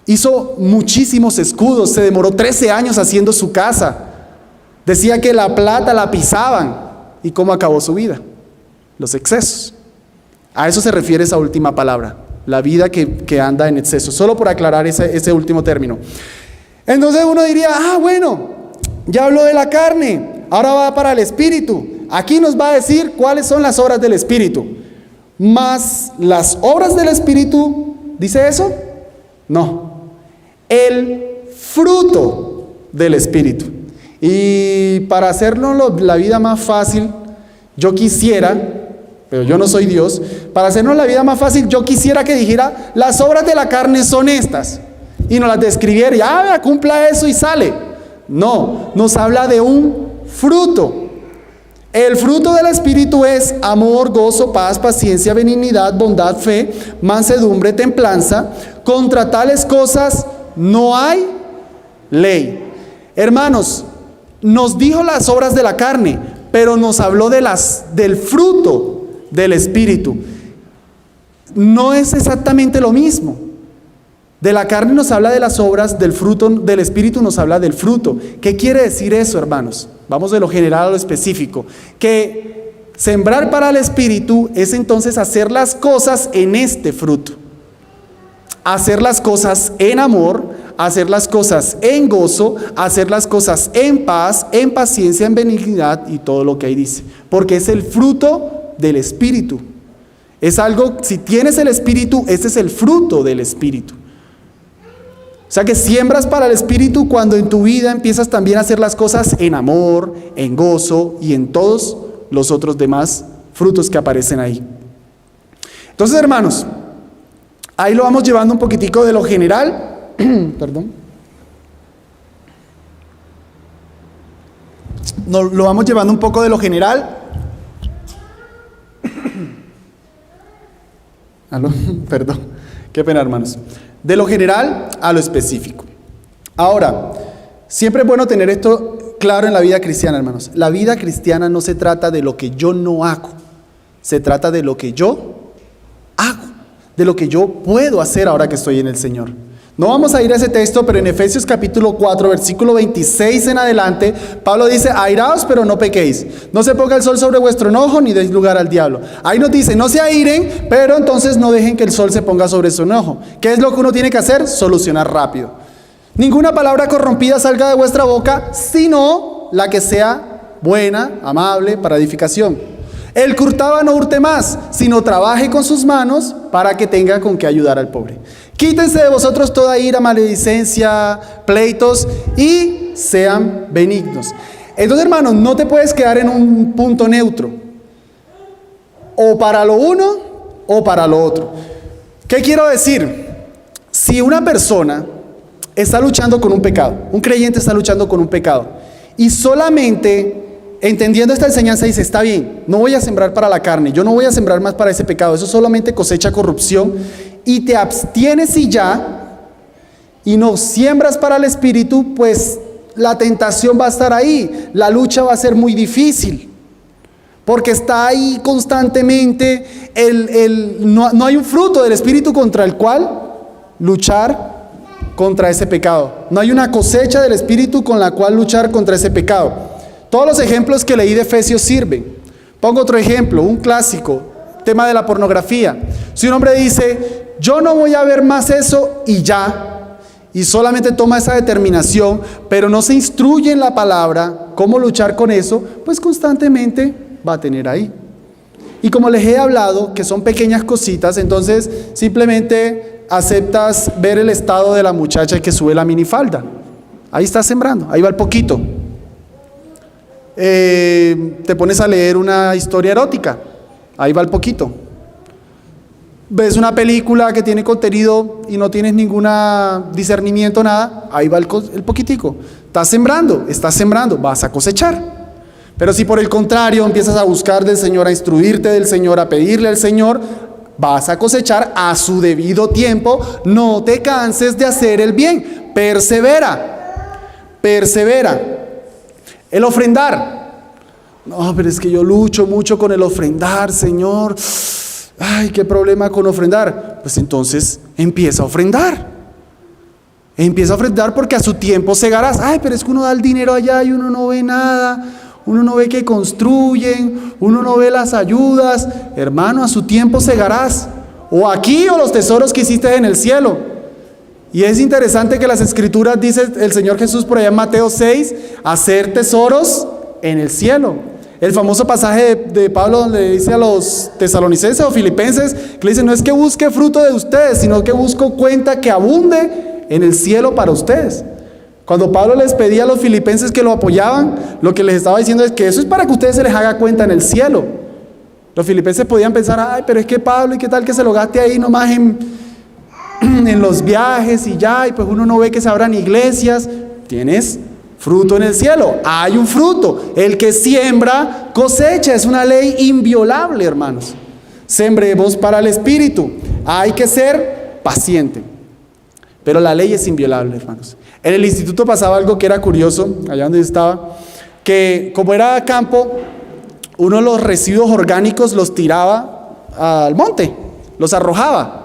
Hizo muchísimos escudos, se demoró 13 años haciendo su casa. Decía que la plata la pisaban. ¿Y cómo acabó su vida? Los excesos. A eso se refiere esa última palabra, la vida que anda en exceso. Solo por aclarar ese último término. Entonces uno diría, bueno, ya habló de la carne, ahora va para el Espíritu. Aquí nos va a decir cuáles son las obras del Espíritu. Más las obras del Espíritu, ¿dice eso? No. El fruto del Espíritu. Y para hacernos la vida más fácil, yo quisiera, pero yo no soy Dios, para hacernos la vida más fácil, yo quisiera que dijera, las obras de la carne son estas. Y nos las describiera, y cumpla eso y sale. No, nos habla de un fruto. El fruto del Espíritu es amor, gozo, paz, paciencia, benignidad, bondad, fe, mansedumbre, templanza. Contra tales cosas no hay ley. Hermanos, nos dijo las obras de la carne, pero nos habló del fruto del Espíritu. No es exactamente lo mismo. De la carne nos habla de las obras, del fruto del Espíritu nos habla del fruto. ¿Qué quiere decir eso, hermanos? Vamos de lo general a lo específico. Que sembrar para el Espíritu es entonces hacer las cosas en este fruto. Hacer las cosas en amor, hacer las cosas en gozo, hacer las cosas en paz, en paciencia, en benignidad y todo lo que ahí dice. Porque es el fruto del Espíritu. Es algo, si tienes el Espíritu, ese es el fruto del Espíritu. O sea que siembras para el Espíritu cuando en tu vida empiezas también a hacer las cosas en amor, en gozo y en todos los otros demás frutos que aparecen ahí. Entonces, hermanos, ahí lo vamos llevando un poquitico de lo general. Perdón. Lo vamos llevando un poco de lo general. Perdón, qué pena, hermanos. De lo general a lo específico. Ahora, siempre es bueno tener esto claro en la vida cristiana, hermanos. La vida cristiana no se trata de lo que yo no hago, se trata de lo que yo hago, de lo que yo puedo hacer ahora que estoy en el Señor. No vamos a ir a ese texto, pero en Efesios capítulo 4, versículo 26 en adelante, Pablo dice: airaos, pero no pequéis. No se ponga el sol sobre vuestro enojo, ni deis lugar al diablo. Ahí nos dice: no se airen, pero entonces no dejen que el sol se ponga sobre su enojo. ¿Qué es lo que uno tiene que hacer? Solucionar rápido. Ninguna palabra corrompida salga de vuestra boca, sino la que sea buena, amable, para edificación. El que hurtaba no hurte más, sino trabaje con sus manos para que tenga con qué ayudar al pobre. Quítense de vosotros toda ira, maledicencia, pleitos, y sean benignos. Entonces, hermanos, no te puedes quedar en un punto neutro, o para lo uno o para lo otro. ¿Qué quiero decir? Si una persona está luchando con un pecado, un creyente está luchando con un pecado, y solamente entendiendo esta enseñanza dice: está bien, no voy a sembrar para la carne, yo no voy a sembrar más para ese pecado, eso solamente cosecha corrupción, y te abstienes y ya, y no siembras para el Espíritu, pues la tentación va a estar ahí, la lucha va a ser muy difícil, porque está ahí constantemente, no hay un fruto del Espíritu contra el cual luchar contra ese pecado, no hay una cosecha del Espíritu con la cual luchar contra ese pecado. Todos los ejemplos que leí de Efesios sirven. Pongo otro ejemplo, un clásico, tema de la pornografía. Si un hombre dice: yo no voy a ver más eso, y ya, y solamente toma esa determinación, pero no se instruye en la palabra cómo luchar con eso, pues constantemente va a tener ahí. Y como les he hablado, que son pequeñas cositas, entonces simplemente aceptas ver el estado de la muchacha que sube la minifalda. Ahí está sembrando, ahí va el poquito. Te pones a leer una historia erótica, ahí va el poquito. Ves una película que tiene contenido y no tienes ningún discernimiento, nada, ahí va el poquitico. Estás sembrando, vas a cosechar. Pero si por el contrario empiezas a buscar del Señor, a instruirte del Señor, a pedirle al Señor, vas a cosechar a su debido tiempo. No te canses de hacer el bien, persevera. El ofrendar. No, pero es que yo lucho mucho con el ofrendar, Señor. Ay, qué problema con ofrendar. Pues entonces empieza a ofrendar. Empieza a ofrendar, porque a su tiempo segarás. Ay, pero es que uno da el dinero allá y uno no ve nada. Uno no ve que construyen, uno no ve las ayudas. Hermano, a su tiempo segarás. O aquí, o los tesoros que hiciste en el cielo. Y es interesante que las escrituras, dice el Señor Jesús por allá en Mateo 6, hacer tesoros en el cielo. El famoso pasaje de Pablo donde dice a los tesalonicenses o filipenses, que le dice: no es que busque fruto de ustedes, sino que busco cuenta que abunde en el cielo para ustedes. Cuando Pablo les pedía a los filipenses que lo apoyaban, lo que les estaba diciendo es que eso es para que a ustedes se les haga cuenta en el cielo. Los filipenses podían pensar: ay, pero es que Pablo, ¿y qué tal que se lo gaste ahí nomás en los viajes y ya, y pues uno no ve que se abran iglesias? Tienes fruto en el cielo, hay un fruto. El que siembra, cosecha, es una ley inviolable, hermanos. Sembremos para el Espíritu, hay que ser paciente, pero la ley es inviolable, hermanos. En el instituto pasaba algo que era curioso, allá donde yo estaba, que como era campo, uno los residuos orgánicos los tiraba al monte, los arrojaba.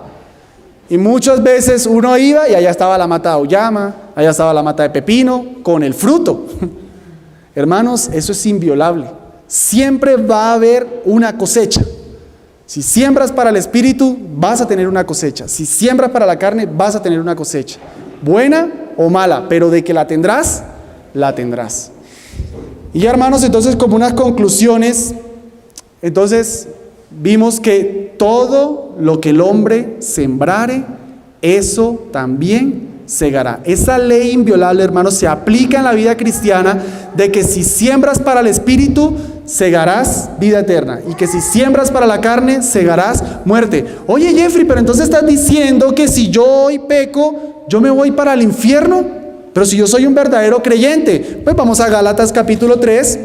Y muchas veces uno iba y allá estaba la mata de auyama, allá estaba la mata de pepino, con el fruto. Hermanos, eso es inviolable. Siempre va a haber una cosecha. Si siembras para el Espíritu, vas a tener una cosecha. Si siembras para la carne, vas a tener una cosecha. Buena o mala, pero de que la tendrás, la tendrás. Y ya, hermanos, entonces, como unas conclusiones, entonces, vimos que todo lo que el hombre sembrare, eso también segará. Esa ley inviolable, hermanos, se aplica en la vida cristiana, de que si siembras para el Espíritu, segarás vida eterna, y que si siembras para la carne, segarás muerte. Oye, Jeffrey, pero entonces estás diciendo que si yo hoy peco, yo me voy para el infierno. Pero si yo soy un verdadero creyente, pues vamos a Gálatas capítulo 3,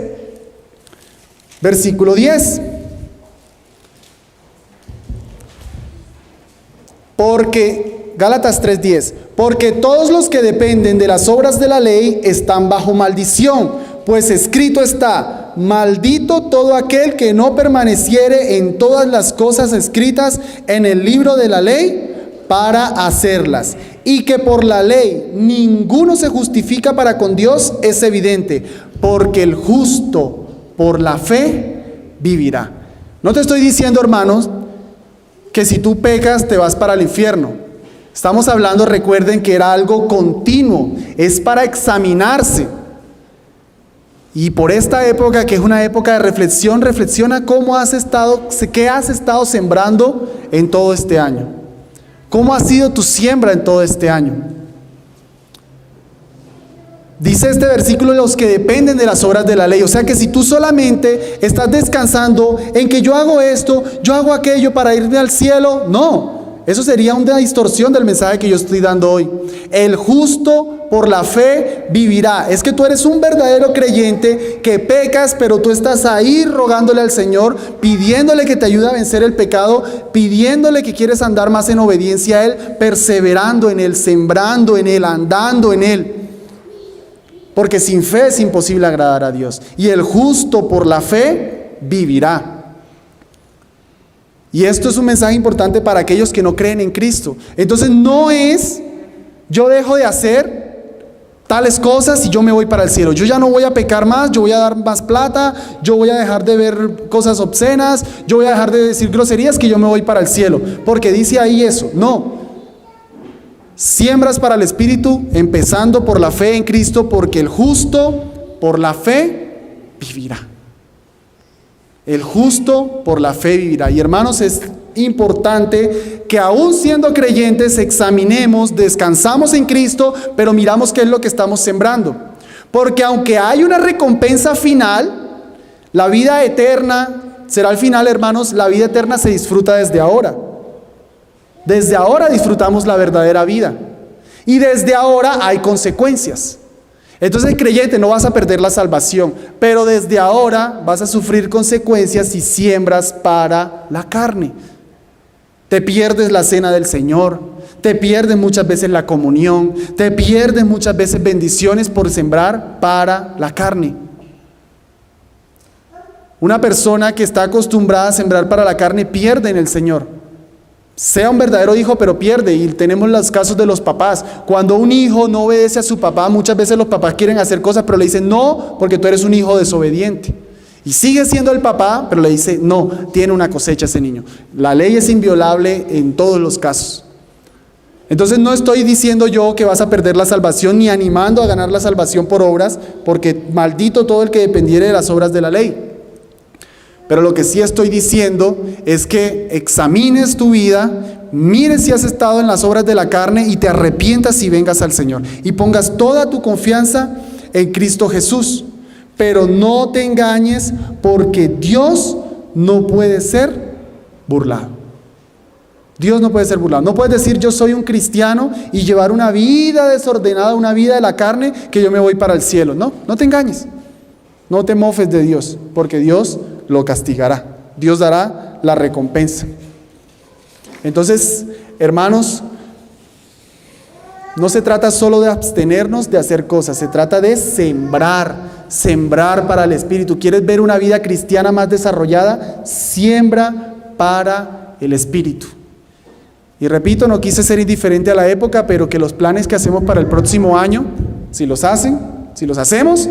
versículo 10. Gálatas 3:10, porque todos los que dependen de las obras de la ley están bajo maldición, pues escrito está: maldito todo aquel que no permaneciere en todas las cosas escritas en el libro de la ley para hacerlas. Y que por la ley ninguno se justifica para con Dios es evidente, porque el justo por la fe vivirá. No te estoy diciendo, hermanos, que si tú pecas te vas para el infierno. Estamos hablando, recuerden, que era algo continuo, es para examinarse. Y por esta época, que es una época de reflexión, reflexiona qué has estado sembrando en todo este año. ¿Cómo ha sido tu siembra en todo este año? Dice este versículo: los que dependen de las obras de la ley. O sea que si tú solamente estás descansando en que yo hago esto, yo hago aquello para irme al cielo, no. Eso sería una distorsión del mensaje que yo estoy dando hoy. El justo por la fe vivirá. Es que tú eres un verdadero creyente que pecas, pero tú estás ahí rogándole al Señor, pidiéndole que te ayude a vencer el pecado, pidiéndole que quieres andar más en obediencia a Él, perseverando en Él, sembrando en Él, andando en Él. Porque sin fe es imposible agradar a Dios. Y el justo por la fe vivirá. Y esto es un mensaje importante para aquellos que no creen en Cristo. Entonces no es: yo dejo de hacer tales cosas y yo me voy para el cielo. Yo ya no voy a pecar más, yo voy a dar más plata, yo voy a dejar de ver cosas obscenas, yo voy a dejar de decir groserías, que yo me voy para el cielo. Porque dice ahí eso. No. Siembras para el Espíritu, empezando por la fe en Cristo, porque el justo por la fe vivirá. El justo por la fe vivirá. Y hermanos, es importante que aún siendo creyentes examinemos, descansamos en Cristo, pero miramos qué es lo que estamos sembrando. Porque aunque hay una recompensa final, la vida eterna será al final, hermanos. La vida eterna se disfruta desde ahora. Desde ahora disfrutamos la verdadera vida. Y desde ahora hay consecuencias. Entonces, creyente, no vas a perder la salvación, pero desde ahora vas a sufrir consecuencias si siembras para la carne. Te pierdes la cena del Señor, te pierdes muchas veces la comunión, te pierdes muchas veces bendiciones por sembrar para la carne. Una persona que está acostumbrada a sembrar para la carne pierde en el Señor. Sea un verdadero hijo, pero pierde. Y tenemos los casos de los papás. Cuando un hijo no obedece a su papá, muchas veces los papás quieren hacer cosas, pero le dicen no, porque tú eres un hijo desobediente. Y sigue siendo el papá, pero le dice no, tiene una cosecha ese niño. La ley es inviolable en todos los casos. Entonces no estoy diciendo yo que vas a perder la salvación, ni animando a ganar la salvación por obras, porque maldito todo el que dependiere de las obras de la ley. Pero lo que sí estoy diciendo es que examines tu vida, mires si has estado en las obras de la carne y te arrepientas y vengas al Señor. Y pongas toda tu confianza en Cristo Jesús. Pero no te engañes, porque Dios no puede ser burlado. Dios no puede ser burlado. No puedes decir: yo soy un cristiano, y llevar una vida desordenada, una vida de la carne, que yo me voy para el cielo. No, no te engañes. No te mofes de Dios, porque Dios lo castigará. Dios dará la recompensa. Entonces, hermanos, no se trata solo de abstenernos de hacer cosas, se trata de sembrar para el Espíritu. ¿Quieres ver una vida cristiana más desarrollada? Siembra para el Espíritu. Y repito, no quise ser indiferente a la época, pero que los planes que hacemos para el próximo año, si los hacemos,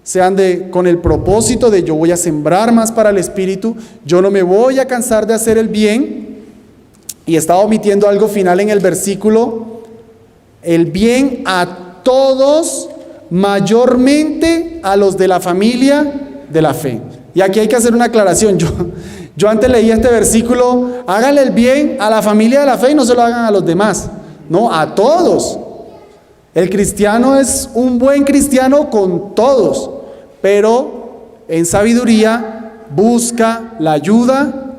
sean con el propósito de: yo voy a sembrar más para el Espíritu, yo no me voy a cansar de hacer el bien. Y estaba omitiendo algo final en el versículo: el bien a todos, mayormente a los de la familia de la fe. Y aquí hay que hacer una aclaración. Yo antes leía este versículo, háganle el bien a la familia de la fe y no se lo hagan a los demás. No, a todos. El cristiano es un buen cristiano con todos, pero en sabiduría busca la ayuda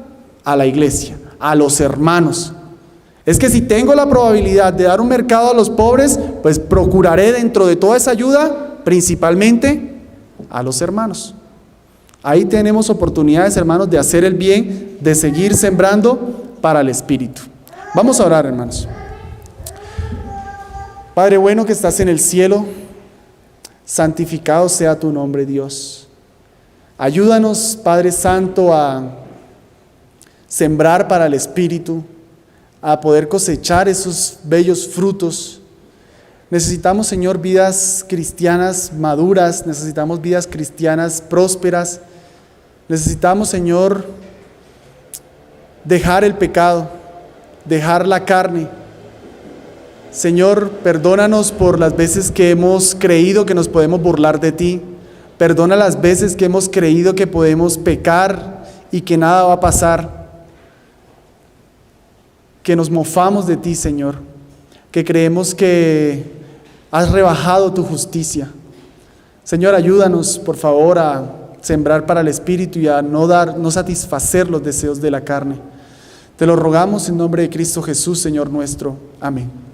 a la iglesia, a los hermanos. Es que si tengo la probabilidad de dar un mercado a los pobres, pues procuraré dentro de toda esa ayuda, principalmente a los hermanos. Ahí tenemos oportunidades, hermanos, de hacer el bien, de seguir sembrando para el Espíritu. Vamos a orar, hermanos. Padre bueno que estás en el cielo, santificado sea tu nombre, Dios. Ayúdanos, Padre Santo, a sembrar para el Espíritu, a poder cosechar esos bellos frutos. Necesitamos, Señor, vidas cristianas maduras, necesitamos vidas cristianas prósperas. Necesitamos, Señor, dejar el pecado, dejar la carne. Señor, perdónanos por las veces que hemos creído que nos podemos burlar de ti. Perdona las veces que hemos creído que podemos pecar y que nada va a pasar. Que nos mofamos de ti, Señor. Que creemos que has rebajado tu justicia. Señor, ayúdanos, por favor, a sembrar para el Espíritu y a no satisfacer los deseos de la carne. Te lo rogamos en nombre de Cristo Jesús, Señor nuestro. Amén.